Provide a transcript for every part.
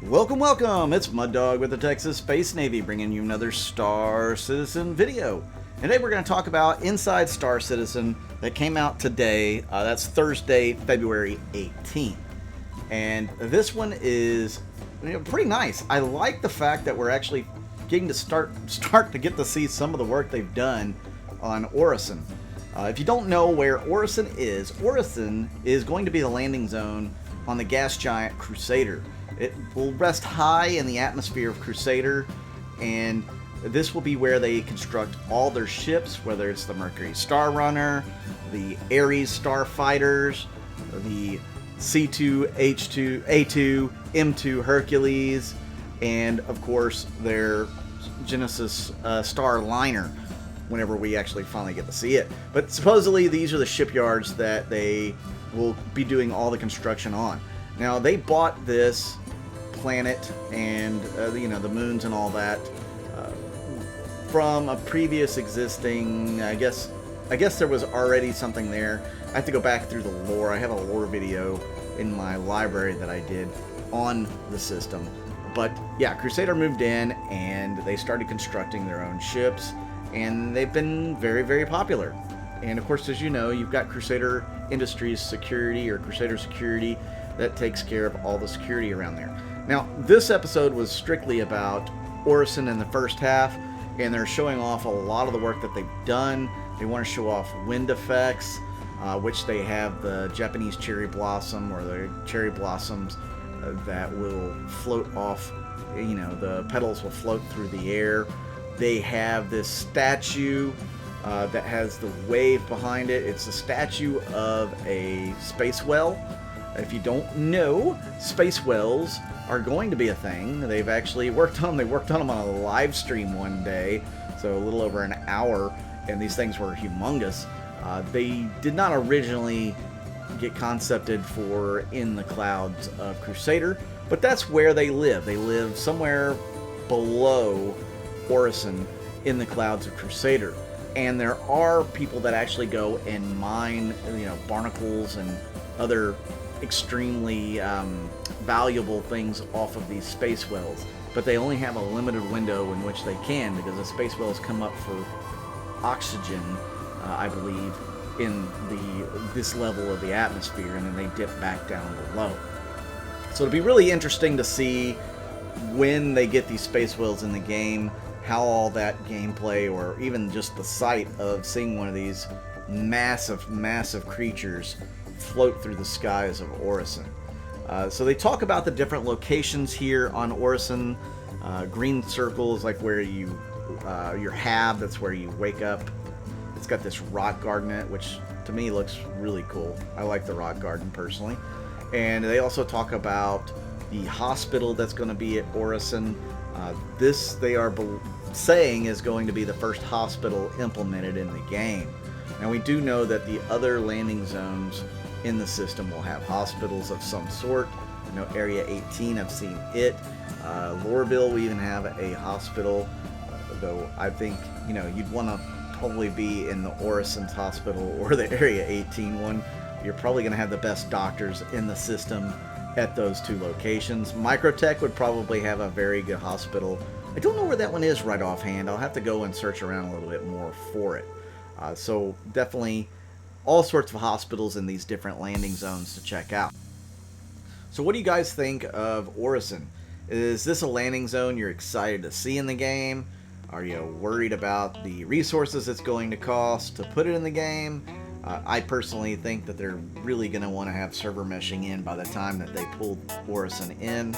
Welcome, welcome! It's Mud Dog with the TexasSpaceNavy bringing you another Star Citizen video. And today we're going to talk about Inside Star Citizen that came out today. That's Thursday, February 18th. And this one is pretty nice. I like the fact that we're actually getting to start to get to see some of the work they've done on Orison. If you don't know where Orison is going to be the landing zone on the gas giant Crusader. It will rest high in the atmosphere of Crusader, and this will be where they construct all their ships, whether it's the Mercury Star Runner, the Ares Starfighters, the C2, H2, A2, M2 Hercules, and of course their Genesis Starliner, whenever we actually finally get to see it. But supposedly these are the shipyards that they will be doing all the construction on. Now, they bought this planet and the moons and all that from a previous existing, I guess there was already something there. I have to go back through the lore. I have a lore video in my library that I did on the system. But yeah, Crusader moved in and they started constructing their own ships, and they've been very, very popular. And of course, as you know, you've got Crusader Industries Security, or Crusader Security, that takes care of all the security around there. Now, this episode was strictly about Orison in the first half, and they're showing off a lot of the work that they've done. They want to show off wind effects, which they have the Japanese cherry blossom, or the cherry blossoms that will float off. The petals will float through the air. They have this statue that has the wave behind it. It's a statue of a space whale. If you don't know, space whales are going to be a thing. They've actually worked on them. They worked on them on a live stream one day, so a little over an hour, and these things were humongous. They did not originally get concepted for in the clouds of Crusader, but that's where they live. They live somewhere below Orison in the clouds of Crusader. And there are people that actually go and mine, barnacles and other extremely valuable things off of these space whales, but they only have a limited window in which they can, because the space whales come up for oxygen, I believe, in this level of the atmosphere, and then they dip back down below. So it'll be really interesting to see when they get these space whales in the game, how all that gameplay, or even just the sight of seeing one of these massive creatures float through the skies of Orison. So they talk about the different locations here on Orison. Green circle is like where your hab, that's where you wake up. It's got this rock garden in it, which to me looks really cool. I like the rock garden personally. And they also talk about the hospital that's going to be at Orison. This, they are saying, is going to be the first hospital implemented in the game. Now, we do know that the other landing zones in the system will have hospitals of some sort. Area 18, I've seen it. Lorville, we even have a hospital, though I think, you'd want to probably be in the Orison's hospital or the Area 18 one. You're probably going to have the best doctors in the system at those two locations. Microtech would probably have a very good hospital. I don't know where that one is right offhand. I'll have to go and search around a little bit more for it. So definitely all sorts of hospitals in these different landing zones to check out. So what do you guys think of Orison? Is this a landing zone you're excited to see in the game? Are you worried about the resources it's going to cost to put it in the game? I personally think that they're really going to want to have server meshing in by the time that they pull Orison in,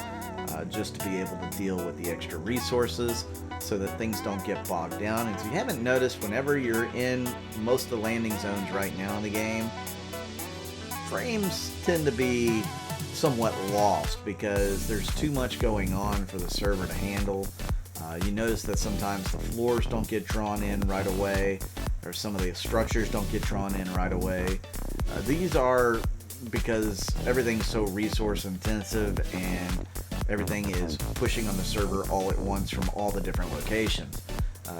just to be able to deal with the extra resources so that things don't get bogged down. And if you haven't noticed, whenever you're in most of the landing zones right now in the game, frames tend to be somewhat lost because there's too much going on for the server to handle. You notice that sometimes the floors don't get drawn in right away, or some of the structures don't get drawn in right away. These are because everything's so resource intensive and everything is pushing on the server all at once from all the different locations.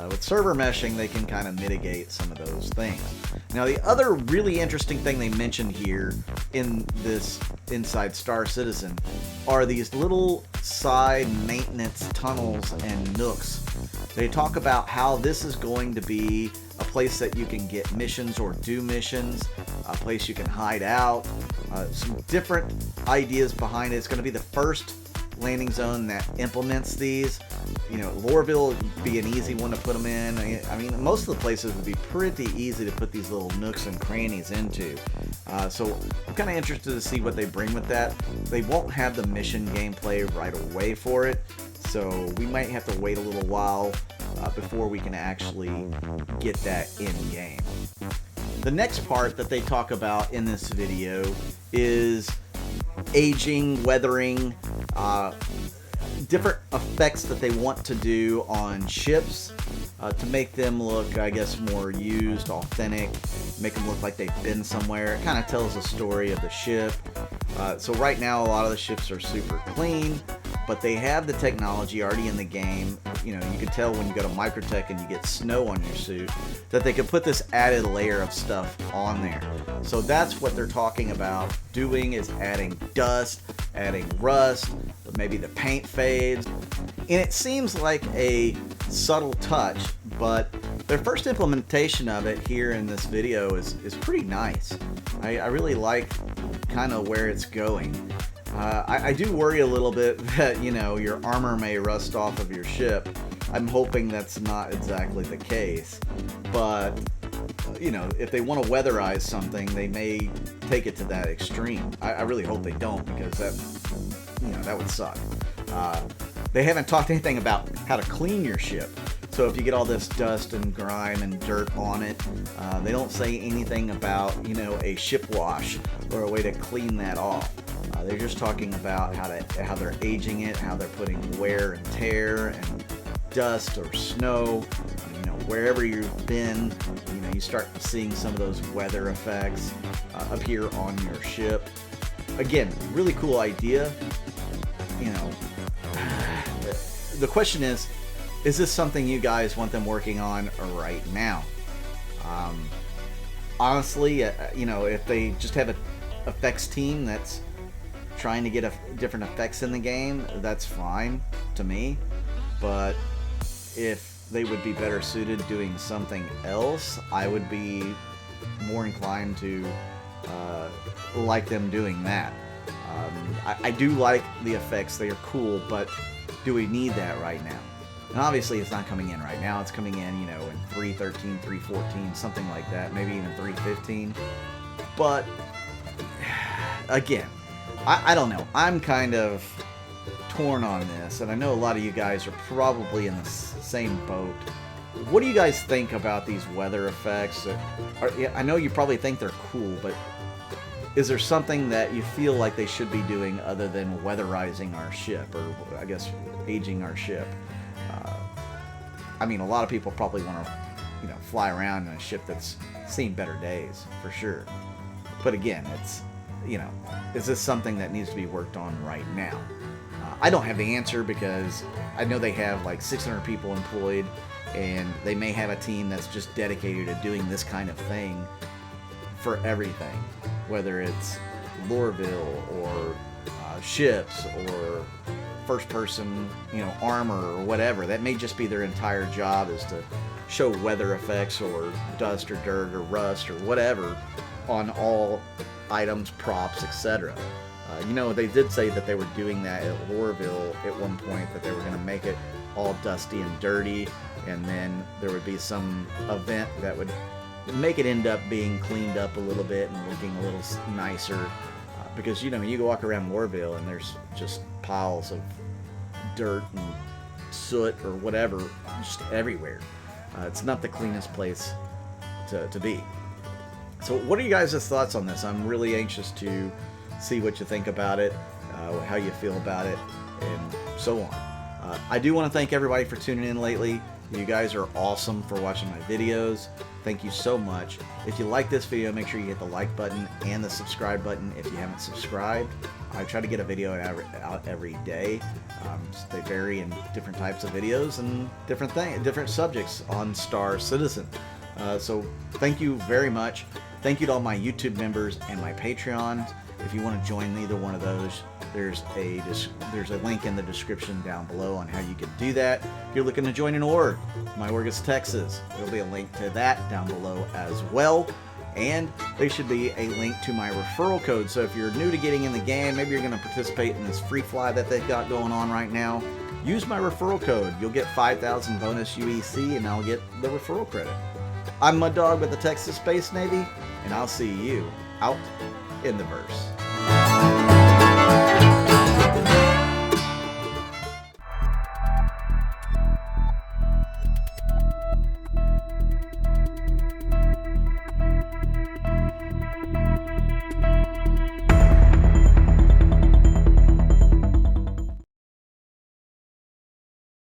With server meshing, they can kind of mitigate some of those things. Now, the other really interesting thing they mentioned here in this inside Star Citizen are these little side maintenance tunnels and nooks. They talk about how this is going to be a place that you can get missions or do missions, a place you can hide out, some different ideas behind it. It's going to be the first landing zone that implements these. You know, Lorville would be an easy one to put them in. I mean, most of the places would be pretty easy to put these little nooks and crannies into. So I'm kind of interested to see what they bring with that. They won't have the mission gameplay right away for it, so we might have to wait a little while before we can actually get that in game. The next part that they talk about in this video is aging, weathering, different effects that they want to do on ships to make them look, I guess, more used, authentic, make them look like they've been somewhere. It kind of tells the story of the ship. So right now, a lot of the ships are super clean, but they have the technology already in the game. You know, you can tell when you go to Microtech and you get snow on your suit that they could put this added layer of stuff on there. So that's what they're talking about doing, is adding dust, adding rust, maybe the paint fades. And it seems like a subtle touch, but their first implementation of it here in this video is pretty nice. I really like kind of where it's going. I do worry a little bit that, you know, your armor may rust off of your ship. I'm hoping that's not exactly the case, but you know, if they want to weatherize something, they may take it to that extreme. I really hope they don't, because that, you know, that would suck. They haven't talked anything about how to clean your ship. So if you get all this dust and grime and dirt on it, they don't say anything about, you know, a ship wash or a way to clean that off. They're just talking about how they're aging it, how they're putting wear and tear and dust or snow. You know, wherever you've been, you know, you start seeing some of those weather effects appear on your ship. Again, really cool idea. You know, the question is this something you guys want them working on right now? Honestly, you know, if they just have an effects team that's trying to get different effects in the game, that's fine to me. But if they would be better suited doing something else, I would be more inclined to like them doing that. I do like the effects, they are cool, but do we need that right now? And obviously it's not coming in right now, it's coming in, you know, in 3.13, 3.14, something like that, maybe even 3.15. But again, I don't know. I'm kind of torn on this, and I know a lot of you guys are probably in the same boat. What do you guys think about these weather effects? I know you probably think they're cool, but is there something that you feel like they should be doing other than weatherizing our ship, or I guess aging our ship? I mean, a lot of people probably want to, you know, fly around in a ship that's seen better days, for sure. But again, it's, you know, is this something that needs to be worked on right now? I don't have the answer, because I know they have like 600 people employed, and they may have a team that's just dedicated to doing this kind of thing for everything, whether it's Lorville or ships or first person, you know, armor or whatever. That may just be their entire job, is to show weather effects or dust or dirt or rust or whatever on all items, props, etc. You know, they did say that they were doing that at Lorville at one point, that they were going to make it all dusty and dirty, and then there would be some event that would make it end up being cleaned up a little bit and looking a little nicer. Because, you know, you go walk around Lorville and there's just piles of dirt and soot or whatever just everywhere. It's not the cleanest place to be. So what are you guys' thoughts on this? I'm really anxious to see what you think about it, how you feel about it, and so on. I do want to thank everybody for tuning in lately. You guys are awesome for watching my videos. Thank you so much. If you like this video, make sure you hit the like button and the subscribe button if you haven't subscribed. I try to get a video out every day. They vary in different types of videos and different subjects on Star Citizen. So thank you very much. Thank you to all my YouTube members and my Patreons. If you want to join either one of those, there's a link in the description down below on how you can do that. If you're looking to join an org, my org is Texas. There'll be a link to that down below as well. And there should be a link to my referral code. So if you're new to getting in the game, maybe you're going to participate in this free fly that they've got going on right now, use my referral code. You'll get 5,000 bonus UEC, and I'll get the referral credit. I'm Mud Dog with the Texas Space Navy, and I'll see you out in the verse.